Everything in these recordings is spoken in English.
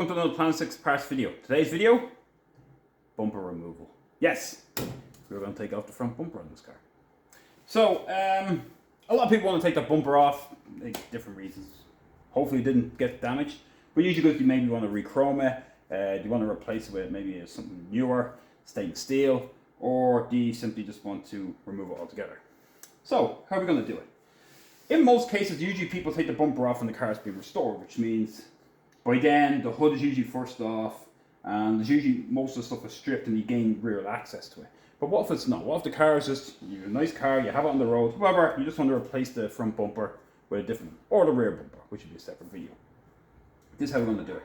welcome to another Plan 6 parts video. Today's video, bumper removal. Yes, we're going to take off the front bumper on this car. So, a lot of people want to take the bumper off, different reasons. Hopefully it didn't get damaged, but usually because you maybe want to re-chrome it, you want to replace it with maybe something newer, stainless steel, or do you simply just want to remove it altogether? So, how are we going to do it? In most cases, usually people take the bumper off when the car has been restored, which means by then the hood is usually first off, and there's usually most of the stuff is stripped and you gain real access to it. But what if it's not? What if the car is just, you're a nice car, you have it on the road, however, you just want to replace the front bumper with a different, or the rear bumper, which would be a separate video. This is how we're going to do it.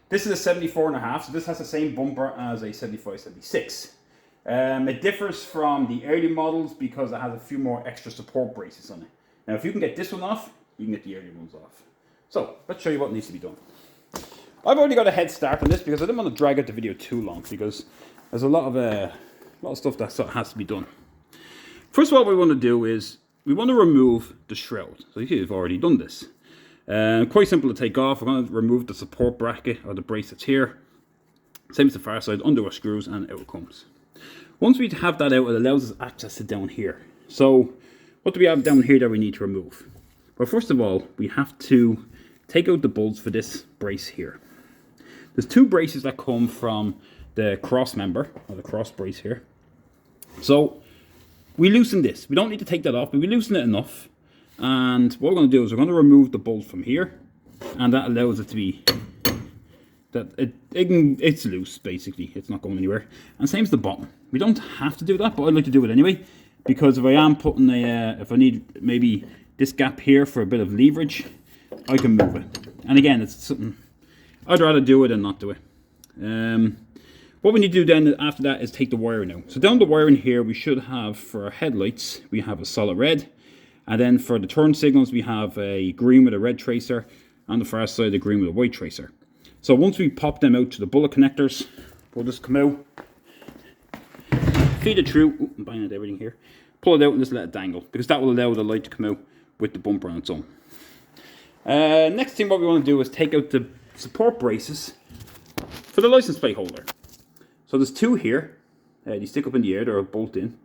This is a 74.5, so this has the same bumper as a 75/76. It differs from the early models because it has a few more extra support braces on it. Now, if you can get this one off, you can get the early ones off. So, let's show you what needs to be done. I've already got a head start on this because I didn't want to drag out the video too long because there's a lot of stuff that sort of has to be done. First of all, what we want to do is we want to remove the shroud. So you've already done this. Quite simple to take off. We're going to remove the support bracket or the brace that's here. Same as the far side, undo our screws and out it comes. Once we have that out, it allows us access to down here. So what do we have down here that we need to remove? Well, first of all, we have to take out the bolts for this brace here. There's two braces that come from the cross member, or the cross brace here. So we loosen this. We don't need to take that off, but we loosen it enough. And what we're going to do is we're going to remove the bolt from here, and that allows it to be, it's loose basically. It's not going anywhere. And same as the bottom. We don't have to do that, but I'd like to do it anyway, because if I am putting if I need maybe this gap here for a bit of leverage, I can move it. And again, it's something I'd rather do it than not do it. What we need to do then after that is take the wiring out. So down the wiring here, we should have, for our headlights, we have a solid red. And then for the turn signals, we have a green with a red tracer. On the far side, a green with a white tracer. So once we pop them out to the bullet connectors, we'll just come out, feed it through, I'm banging everything here, pull it out and just let it dangle, because that will allow the light to come out with the bumper on its own. Next thing what we want to do is take out the support braces for the license plate holder. So there's two here, you stick up in the air, they're bolt in,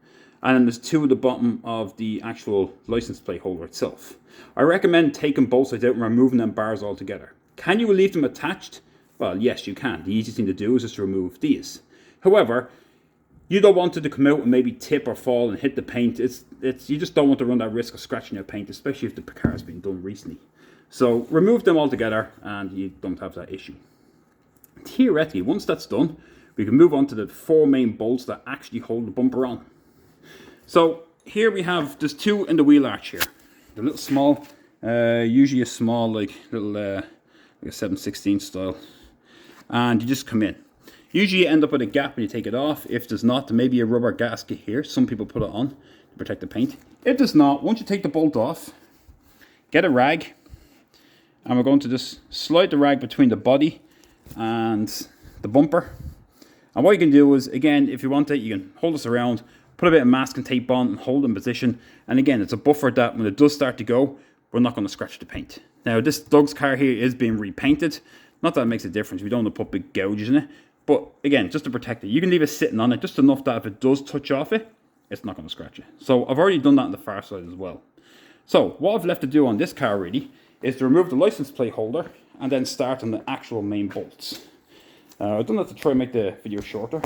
and then there's two at the bottom of the actual license plate holder itself. I recommend taking both sides out and removing them bars altogether. Can you leave them attached? Well, yes, you can. The easiest thing to do is just remove these. However, you don't want it to come out and maybe tip or fall and hit the paint. You just don't want to run that risk of scratching your paint, especially if the car has been done recently. So remove them all together and you don't have that issue. Theoretically, once that's done, we can move on to the four main bolts that actually hold the bumper on. So here we have, there's two in the wheel arch here. The little small, usually a small like little like a 7/16 style. And you just come in. Usually you end up with a gap when you take it off. If there's not, there may be a rubber gasket here. Some people put it on to protect the paint. If there's not, once you take the bolt off, get a rag. And we're going to just slide the rag between the body and the bumper. And what you can do is, again, if you want it, you can hold this around, put a bit of masking tape on and hold it in position. And again, it's a buffer that when it does start to go, we're not going to scratch the paint. Now, this Doug's car here is being repainted. Not that it makes a difference. We don't want to put big gouges in it. But again, just to protect it, you can leave it sitting on it just enough that if it does touch off it, it's not going to scratch it. So I've already done that on the far side as well. So what I've left to do on this car really is to remove the license plate holder and then start on the actual main bolts. I've done that to try and make the video shorter.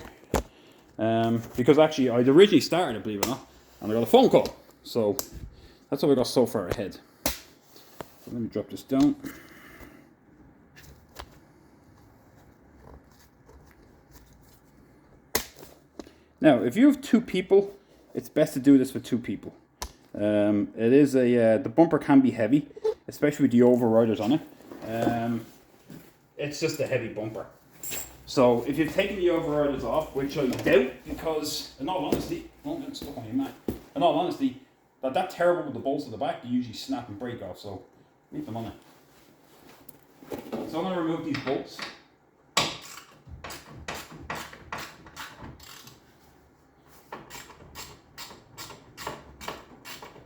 Because actually I'd originally started it, believe it or not, and I got a phone call. So that's how I got so far ahead. So let me drop this down. Now, if you have two people, it's best to do this with two people. The bumper can be heavy, especially with the overriders on it. It's just a heavy bumper. So if you've taken the overriders off, which I doubt, because in all honesty, that terrible with the bolts at the back, they usually snap and break off, so leave them on it. So I'm going to remove these bolts.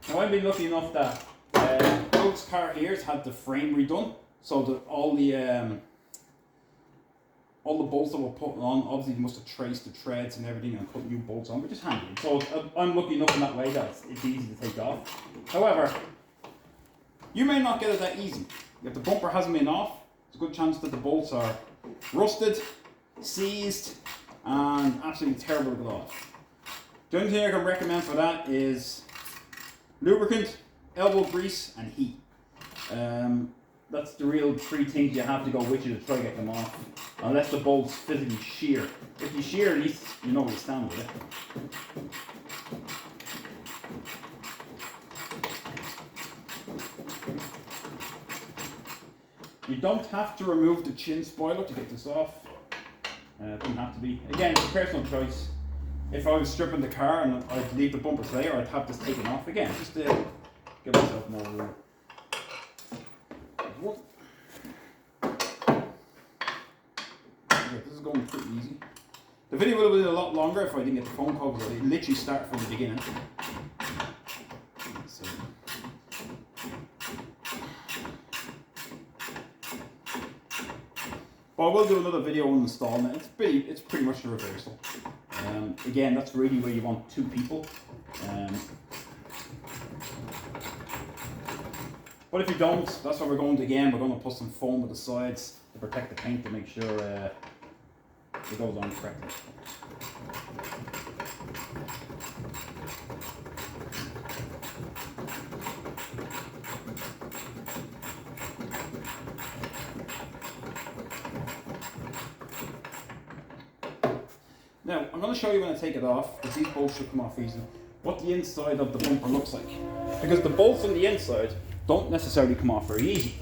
Now I've been lucky enough that Doug's car here has had the frame redone, so that all the all the bolts that we're putting on, obviously you must have traced the threads and everything and put new bolts on, which is handy. So I'm lucky enough in that way that it's easy to take off. However, you may not get it that easy. If the bumper hasn't been off, there's a good chance that the bolts are rusted, seized, and absolutely terrible to get off. The only thing I can recommend for that is lubricant, elbow grease, and heat. That's the real three things you have to go with you to try to get them off, unless the bolts physically shear. If you shear, at least you know where you stand with it. You don't have to remove the chin spoiler to get this off. It doesn't have to be. Again, it's a personal choice. If I was stripping the car and I'd leave the bumpers there, I'd have this taken off again, just to give myself more room. This is going pretty easy. The video would have been a lot longer if I didn't get the phone call, because I literally start from the beginning. So. But I will do another video on installing it. It's pretty much the reversal. Again, that's really where you want two people. But if you don't, that's what we're going to again. We're going to put some foam at the sides to protect the paint to make sure it goes on correctly. Now, I'm going to show you when I take it off, because these bolts should come off easily, what the inside of the bumper looks like. Because the bolts on the inside don't necessarily come off very easy.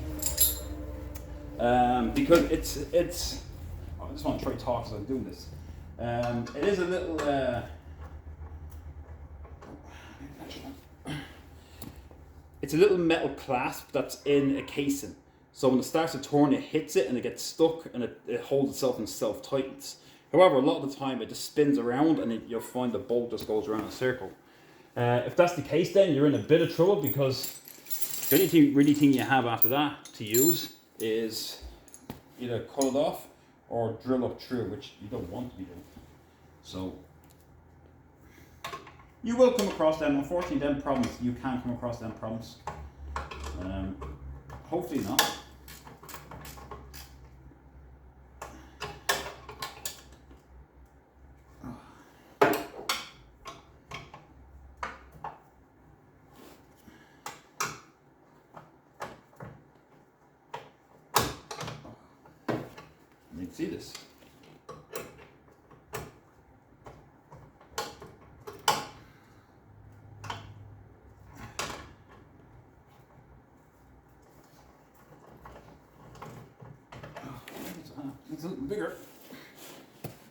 Because it's I just want to try to talk as I'm doing this. It is a little it's a little metal clasp that's in a casing. So when it starts to turn, it hits it and it gets stuck and it holds itself and self-tightens. However, a lot of the time it just spins around and you'll find the bolt just goes around in a circle. If that's the case, then you're in a bit of trouble, because the only really thing you have after that to use is either cut it off or drill up through, which you don't want to be doing. So you will come across them. Unfortunately, them problems, you can come across them problems. Hopefully not. You can see this. It's a little bigger.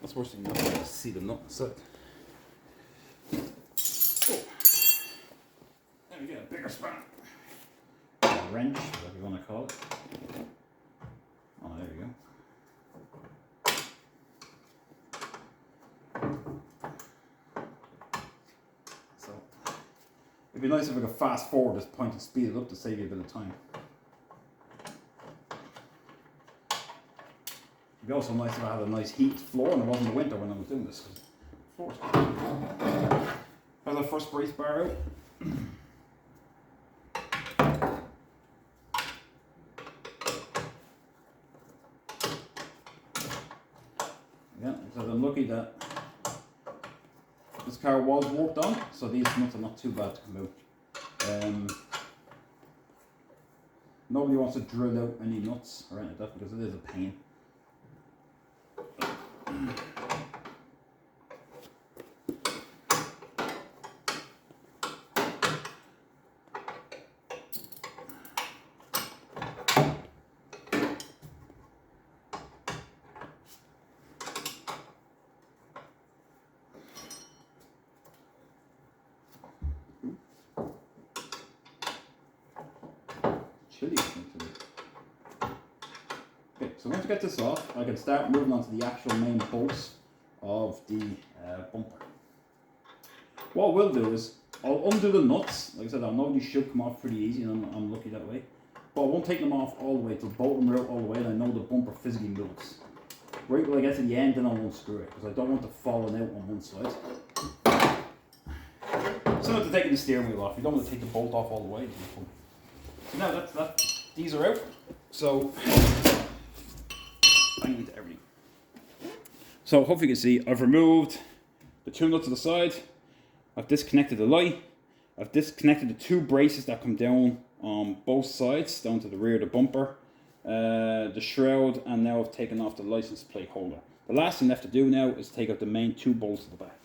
That's worse than you don't see the nut inside. Oh. There we go, a bigger span. A wrench, whatever you want to call it. Oh, there we go. So, it'd be nice if we could fast forward this point and speed it up to save you a bit of time. It'd be also nice if I had a nice heated floor and it wasn't the winter when I was doing this. Floor's How's that first brace bar out? Yeah, so I'm lucky that this car was worked on, so these nuts are not too bad to come out. Nobody wants to drill out any nuts or anything like that, because it is a pain. Chilly. Okay, so once you get this off, I can start moving on to the actual main bolts of the bumper. What we'll do is, I'll undo the nuts. Like I said, I know these should come off pretty easy, and I'm lucky that way. But I won't take them off all the way till bolt them out all the way, and I know the bumper physically moves. right when I get to the end, then I'll unscrew it because I don't want it falling out on one side. Similar to taking the steering wheel off, you don't want to take the bolt off all the way. So now that's that. These are out. So bang into everything. So hopefully you can see I've removed the two nuts to the side. I've disconnected the light. I've disconnected the two braces that come down on both sides, down to the rear of the bumper, the shroud, and now I've taken off the license plate holder. The last thing left to do now is take out the main two bolts at the back.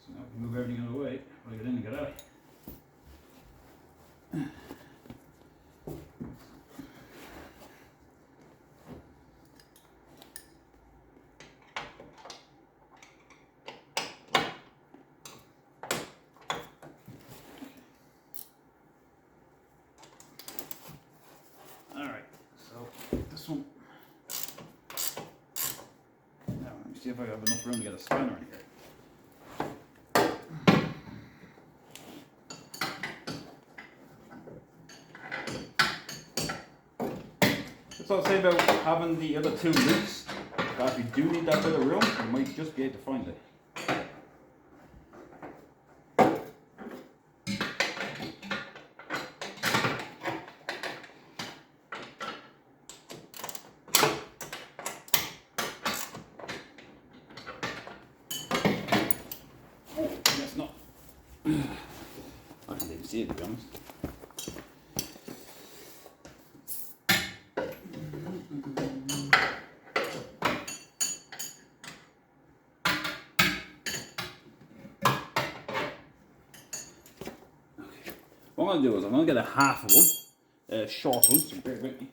So now we move everything out of the way, I'll get in and get out. This one. Now, let me see if I have enough room to get a spanner in here. That's what I'll say about having the other two loops. That if you do need that bit of room, you might just be able to find it. I can't even see it, to be honest. Okay. What I'm going to do is I'm going to get a half of one, a short one, so bear with me.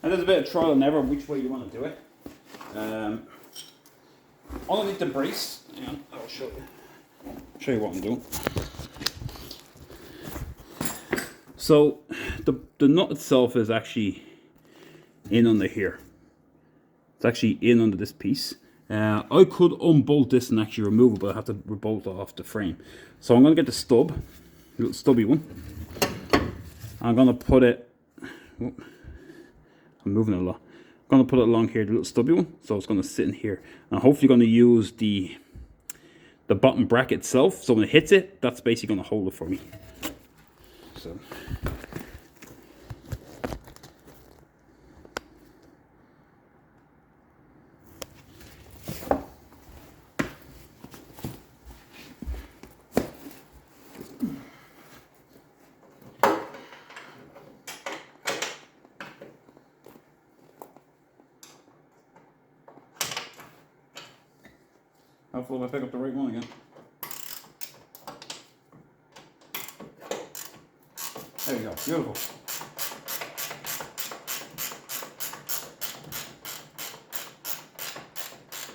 And there's a bit of trial and error which way you want to do it. Underneath the brace, hang on, I'll show you what I'm doing. So the nut itself is actually in under here. It's actually in under this piece. I could unbolt this and actually remove it, but I have to bolt it off the frame. So I'm going to get the stub, a little stubby one. I'm going to put it. I'm moving it a lot. I'm going to put it along here, the little stubby one, so it's going to sit in here. And I'm hopefully going to use the bottom bracket itself, so when it hits it, that's basically going to hold it for me. So. Hopefully I pick up the right one again. There you go, beautiful.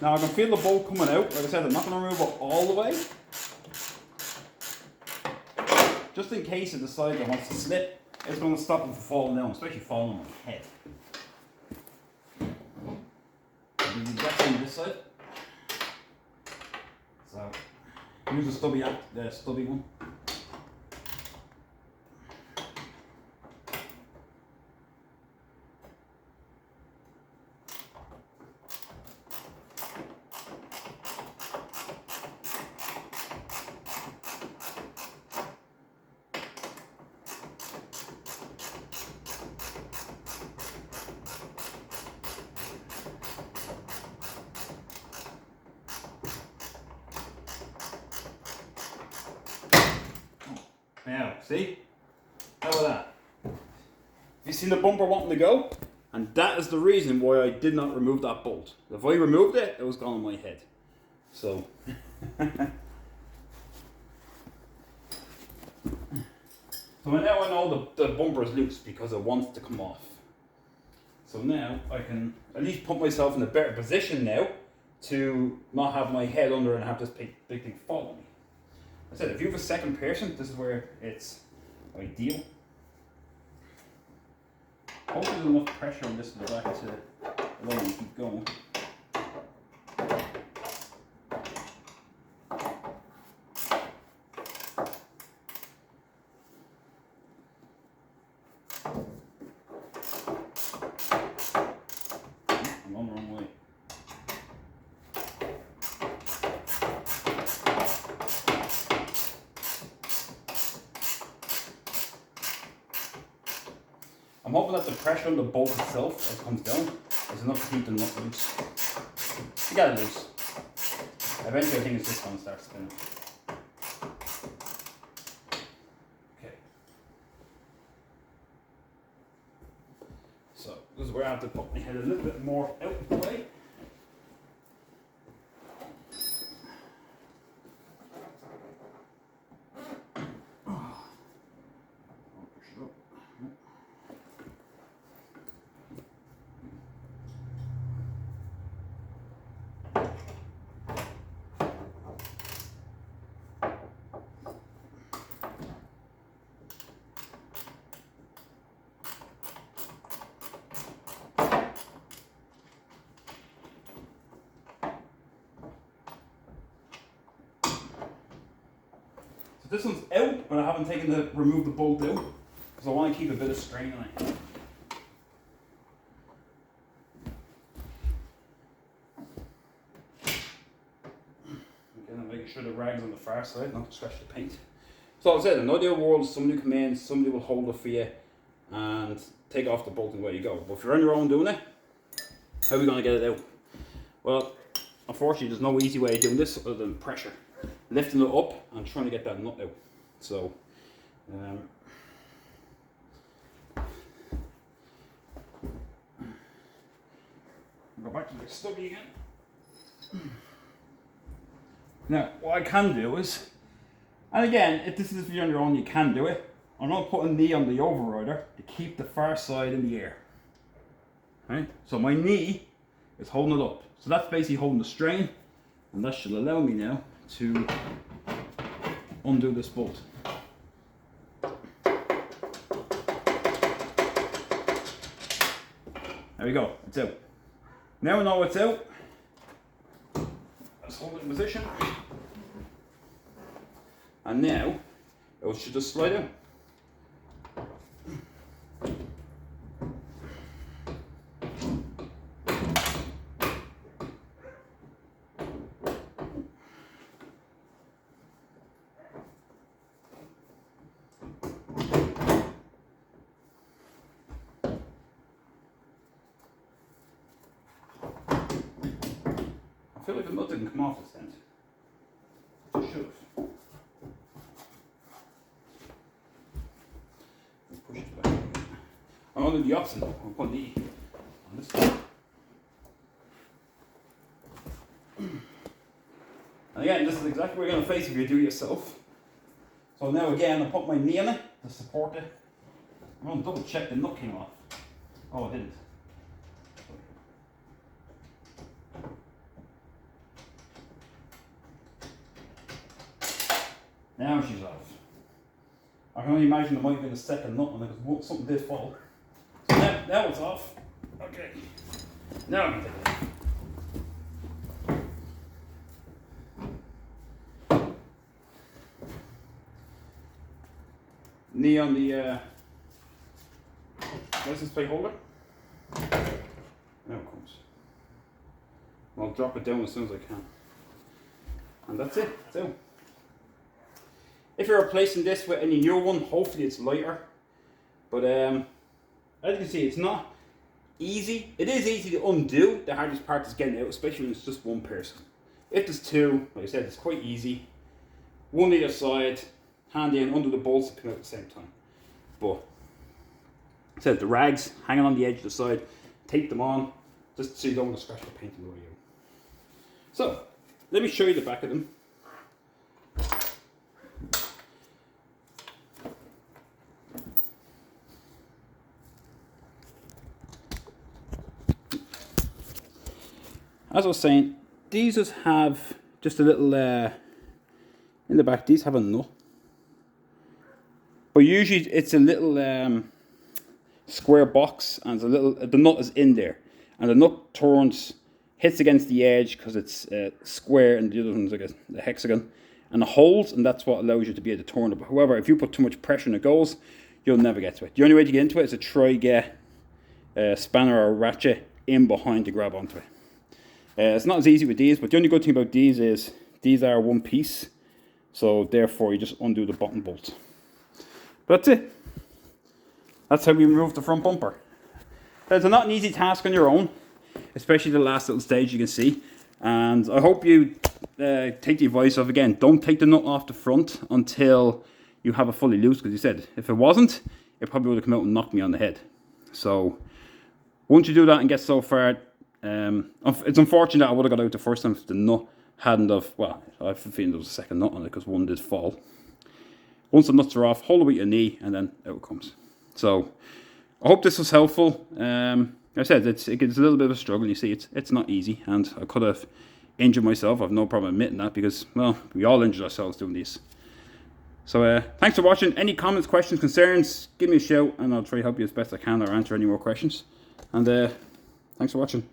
Now I can feel the bolt coming out. Like I said, I'm not going to remove it all the way. Just in case it decides it wants to slip, it's going to stop it from falling down, especially falling on my head. Do the exact same this side. So, use the stubby one. Now, see? How about that? You seen the bumper wanting to go? And that is the reason why I did not remove that bolt. If I removed it, it was gone on my head. So. So now I know the bumper is loose because it wants to come off. So now I can at least put myself in a better position now to not have my head under and have this big thing fall on me. I said, if you have a second person, this is where it's ideal. Hopefully there's enough pressure on this in the back to allow me to keep going. I'm on the wrong way. I'm hoping that the pressure on the bolt itself as it comes down is enough to keep the nut loose. You got it loose. Eventually I think it's just going to start spinning. Okay. So this is where I have to put my head a little bit more out of the way. This one's out, but I haven't removed the bolt out because I want to keep a bit of strain on it. Again, I'm making sure the rag's on the far side, not to scratch the paint. So as I said, in an ideal world, somebody will come in, somebody will hold it for you and take off the bolt and away you go. But if you're on your own doing it, how are we going to get it out? Well, unfortunately, there's no easy way of doing this other than pressure. Lifting it up and trying to get that nut out. So, go back to the stubby again. Now, what I can do is, and again, if this is on your own, you can do it. I'm going to put a knee on the overrider to keep the far side in the air. Right? So my knee is holding it up. So that's basically holding the strain, and that should allow me now to undo this bolt. There we go, it's out. Now I know it's out. Let's hold it in position. And now it should just slide out. I feel like the nut didn't come off this end. It should have. Push it back. I'm going to do the opposite. I'm putting the on this side. And again, this is exactly what you're going to face if you do it yourself. So now again, I'll put my knee on it to support it. I'm going to double check the nut came off. Oh, it didn't. Now she's off. I can only imagine there might have been a second nut on it because something did fall. So now it's off. Okay. Now I can take it. Knee on the license plate holder. Now it comes. I'll drop it down as soon as I can. And that's it. It's out. If you're replacing this with any new one, hopefully it's lighter. But as you can see, it's not easy. It is easy to undo. The hardest part is getting it out, especially when it's just one person. If there's two, like I said, it's quite easy. One either side, hand in, under the bolts and come out at the same time. But like I said, the rags hanging on the edge of the side, tape them on, just so you don't want to scratch the paint on the way out. So, let me show you the back of them. As I was saying, these just have just a little, in the back, these have a nut. But usually it's a little square box, and the nut is in there, and the nut turns, hits against the edge because it's square, and the other one's like a hexagon, and it holds, and that's what allows you to be able to turn it. But however, if you put too much pressure and it goes, you'll never get to it. The only way to get into it is to try get a spanner or a ratchet in behind to grab onto it. It's not as easy with these, but the only good thing about these is these are one piece, so therefore you just undo the bottom bolt. But that's it. That's how we remove the front bumper. It's not an easy task on your own, especially the last little stage you can see. And I hope you take the advice of, again, don't take the nut off the front until you have it fully loose, because you said if it wasn't, it probably would have come out and knocked me on the head. So once you do that and get so far, it's unfortunate I would have got out the first time if the nut hadn't have, well, I have a feeling there was a second nut on it because one did fall. Once the nuts are off, hold it with your knee and then out it comes. So I hope this was helpful. Like I said, it's a little bit of a struggle. You see, it's not easy, and I could have injured myself. I've no problem admitting that because, well, we all injured ourselves doing these. So thanks for watching. Any comments, questions, concerns, give me a shout and I'll try to help you as best I can or answer any more questions. And thanks for watching.